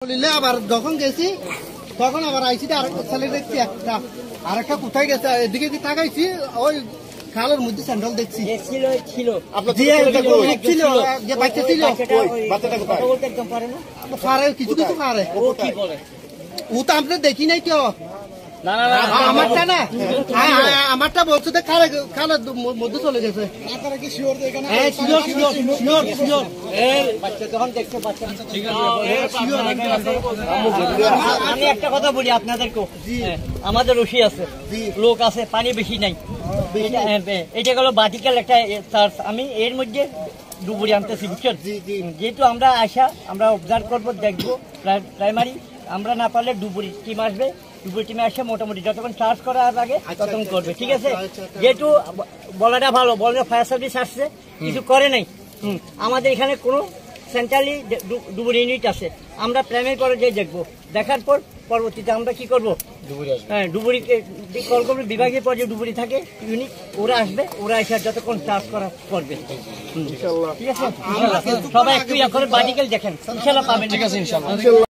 আবার যখন গেছি তখন আবার আইসি আরেকটা ছেলে দেখছি আরেকটা কোথায় গেছে এদিকে কি তাকাইছি ওই খালের মধ্যে স্যান্ডেল দেখছি কিছু কিছু পারে ও তো আপনি দেখি নাই কেউ আমারটা না আমারটা বলছো তো খালের মধ্যে চলে গেছে আমি একটা কথা বলি আপনাদেরকে, আমাদের রশি আছে, লোক আছে, পানি বেশি নাই, এটা গেল বাটিকাল একটা চার্জ। আমি এর মধ্যে ডুবুরি আনতেছি, বুঝছেন? যেহেতু আমরা আমরা অবজার্ভ করবো, দেখবো প্রাইমারি, আমরা না পারলে ডুবুরি টিম আসবে, ডুবুরি টিমে আসে মোটামুটি যতক্ষণ চার্জ করার আগে ততক্ষণ করবে, ঠিক আছে? যেহেতু বলাটা ভালো, বলাটা ফায়ার সার্ভিস আসছে, কিছু করে নাই। আমাদের এখানে কোনো সেন্ট্রালি ডুবুরি ইউনিট আছে, আমরা প্ল্যানের পরে যে দেখবো, দেখার পর পরবর্তীতে আমরা কি করবো, হ্যাঁ ডুবুরিকে কল করবো, বিভাগীয় পর্যায়ে ডুবুরি থাকে ইউনিট, ওরা আসবে, ওরা এসে যতক্ষণ চার্জ করা করবে, ঠিক আছে? সবাই একটু এখন বাটিকেল দেখেন, ইনশাল্লাহ পাবেন, ঠিক আছে ইনশাল্লাহ।